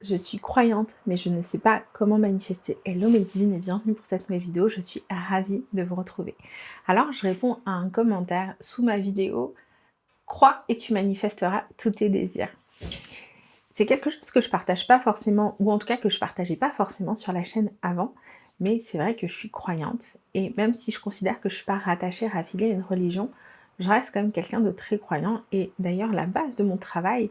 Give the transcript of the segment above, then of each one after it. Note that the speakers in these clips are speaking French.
Je suis croyante, mais je ne sais pas comment manifester. Hello mes divines et bienvenue pour cette nouvelle vidéo, je suis ravie de vous retrouver. Alors je réponds à un commentaire sous ma vidéo « Crois et tu manifesteras tous tes désirs ». C'est quelque chose que je partage pas forcément, ou en tout cas que je partageais pas forcément sur la chaîne avant, mais c'est vrai que je suis croyante, et même si je considère que je suis pas rattachée, affiliée à une religion, je reste quand même quelqu'un de très croyant, et d'ailleurs la base de mon travail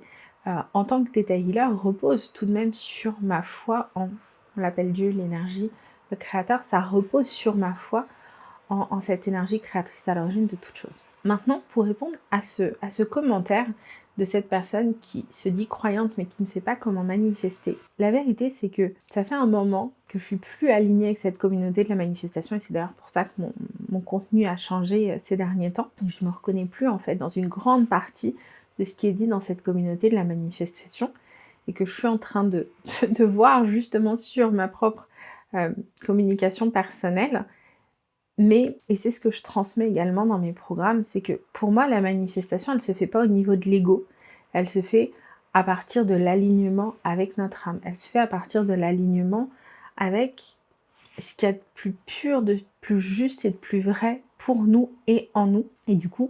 en tant que Theta Healer repose tout de même sur ma foi en, on l'appelle Dieu, l'énergie, le créateur, ça repose sur ma foi en cette énergie créatrice à l'origine de toute chose. Maintenant, pour répondre à ce commentaire de cette personne qui se dit croyante mais qui ne sait pas comment manifester, la vérité c'est que ça fait un moment que je suis plus alignée avec cette communauté de la manifestation, et c'est d'ailleurs pour ça que mon contenu a changé ces derniers temps. Je me reconnais plus en fait dans une grande partie de ce qui est dit dans cette communauté de la manifestation, et que je suis en train de voir justement sur ma propre communication personnelle. Mais, et c'est ce que je transmets également dans mes programmes, c'est que pour moi, la manifestation, elle ne se fait pas au niveau de l'ego. Elle se fait à partir de l'alignement avec notre âme. Elle se fait à partir de l'alignement avec ce qu'il y a de plus pur, de plus juste et de plus vrai pour nous et en nous. Et du coup,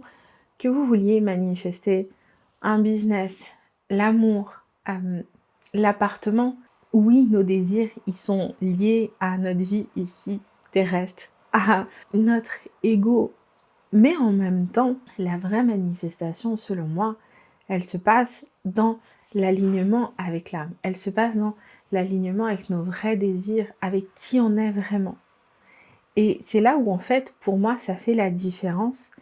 que vous vouliez manifester un business, l'amour, l'appartement, oui, nos désirs, ils sont liés à notre vie ici terrestre, à notre ego. Mais en même temps, la vraie manifestation, selon moi, elle se passe dans l'alignement avec l'âme. Elle se passe dans l'alignement avec nos vrais désirs, avec qui on est vraiment. Et c'est là où, en fait, pour moi, ça fait la différence.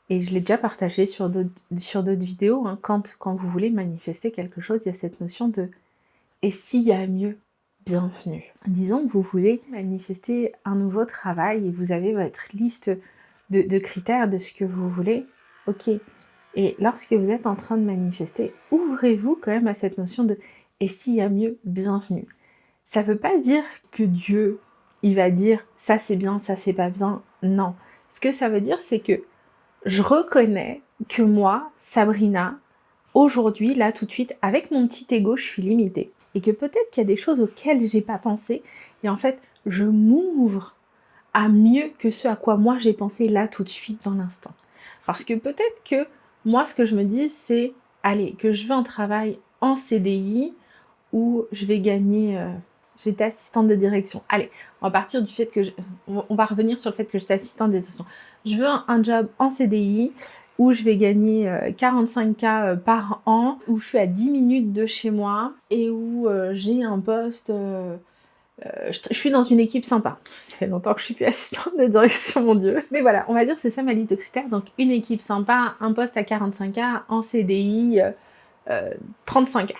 Et je l'ai déjà partagé sur d'autres vidéos. Hein. Quand vous voulez manifester quelque chose, il y a cette notion de « et s'il y a mieux ?» Bienvenue. Disons que vous voulez manifester un nouveau travail et vous avez votre liste de critères de ce que vous voulez. Ok. Et lorsque vous êtes en train de manifester, ouvrez-vous quand même à cette notion de « et s'il y a mieux ?» Bienvenue. Ça ne veut pas dire que Dieu, il va dire « ça c'est bien, ça c'est pas bien ». Non. Ce que ça veut dire, c'est que je reconnais que moi, Sabrina, aujourd'hui, là, tout de suite, avec mon petit ego, je suis limitée. Et que peut-être qu'il y a des choses auxquelles j'ai pas pensé. Et en fait, je m'ouvre à mieux que ce à quoi moi j'ai pensé là, tout de suite, dans l'instant. Parce que peut-être que moi, ce que je me dis, c'est, allez, que je veux un travail en CDI où je vais gagner... j'étais assistante de direction. Allez, on va partir du fait que... on va revenir sur le fait que j'étais assistante de direction. Je veux un job en CDI où je vais gagner 45K par an, où je suis à 10 minutes de chez moi et où j'ai un poste... je suis dans une équipe sympa. Ça fait longtemps que je suis plus assistante de direction, mon Dieu. Mais voilà, on va dire que c'est ça ma liste de critères. Donc une équipe sympa, un poste à 45K, en CDI, 35K.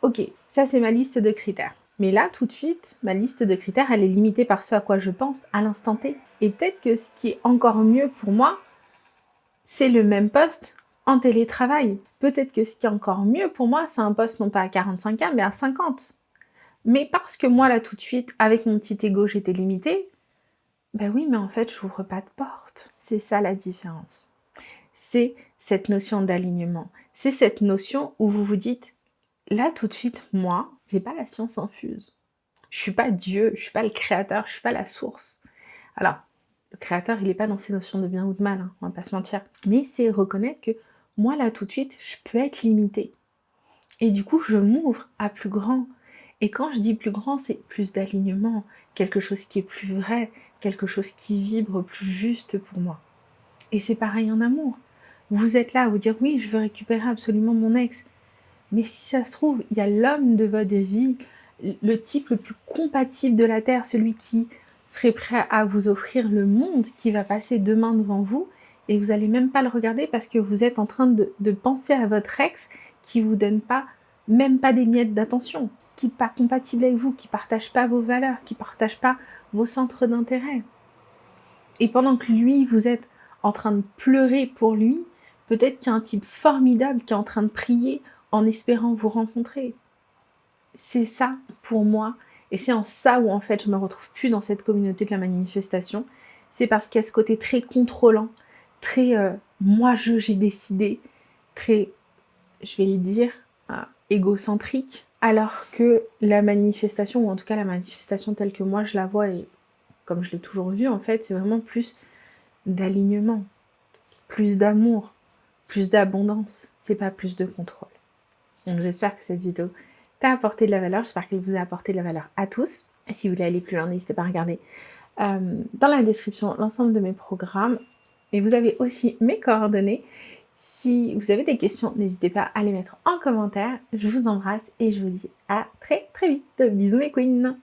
Ok, ça c'est ma liste de critères. Mais là, tout de suite, ma liste de critères, elle est limitée par ce à quoi je pense à l'instant T. Et peut-être que ce qui est encore mieux pour moi, c'est le même poste en télétravail. Peut-être que ce qui est encore mieux pour moi, c'est un poste non pas à 45K, mais à 50. Mais parce que moi, là, tout de suite, avec mon petit ego, j'étais limitée, ben oui, mais en fait, je n'ouvre pas de porte. C'est ça la différence. C'est cette notion d'alignement. C'est cette notion où vous vous dites, là, tout de suite, moi, j'ai pas la science infuse. Je suis pas Dieu, je suis pas le créateur, je suis pas la source. Alors, le créateur, il est pas dans ces notions de bien ou de mal, hein, on va pas se mentir. Mais c'est reconnaître que moi, là, tout de suite, je peux être limitée. Et du coup, je m'ouvre à plus grand. Et quand je dis plus grand, c'est plus d'alignement, quelque chose qui est plus vrai, quelque chose qui vibre plus juste pour moi. Et c'est pareil en amour. Vous êtes là à vous dire, oui, je veux récupérer absolument mon ex. Mais si ça se trouve, il y a l'homme de votre vie, le type le plus compatible de la Terre, celui qui serait prêt à vous offrir le monde, qui va passer demain devant vous, et vous n'allez même pas le regarder parce que vous êtes en train de penser à votre ex qui vous donne pas, même pas des miettes d'attention, qui n'est pas compatible avec vous, qui ne partage pas vos valeurs, qui ne partage pas vos centres d'intérêt. Et pendant que lui, vous êtes en train de pleurer pour lui, peut-être qu'il y a un type formidable qui est en train de prier en espérant vous rencontrer. C'est ça pour moi, et c'est en ça où en fait je me retrouve plus dans cette communauté de la manifestation. C'est parce qu'il y a ce côté très contrôlant, très moi j'ai décidé, très, je vais le dire, égocentrique, Alors que la manifestation, ou en tout cas la manifestation telle que moi je la vois et comme je l'ai toujours vue en fait, c'est vraiment plus d'alignement, plus d'amour, plus d'abondance. C'est pas plus de contrôle. Donc j'espère que cette vidéo t'a apporté de la valeur, j'espère qu'elle vous a apporté de la valeur à tous. Et si vous voulez aller plus loin, n'hésitez pas à regarder dans la description l'ensemble de mes programmes. Et vous avez aussi mes coordonnées. Si vous avez des questions, n'hésitez pas à les mettre en commentaire. Je vous embrasse et je vous dis à très très vite. Bisous mes queens!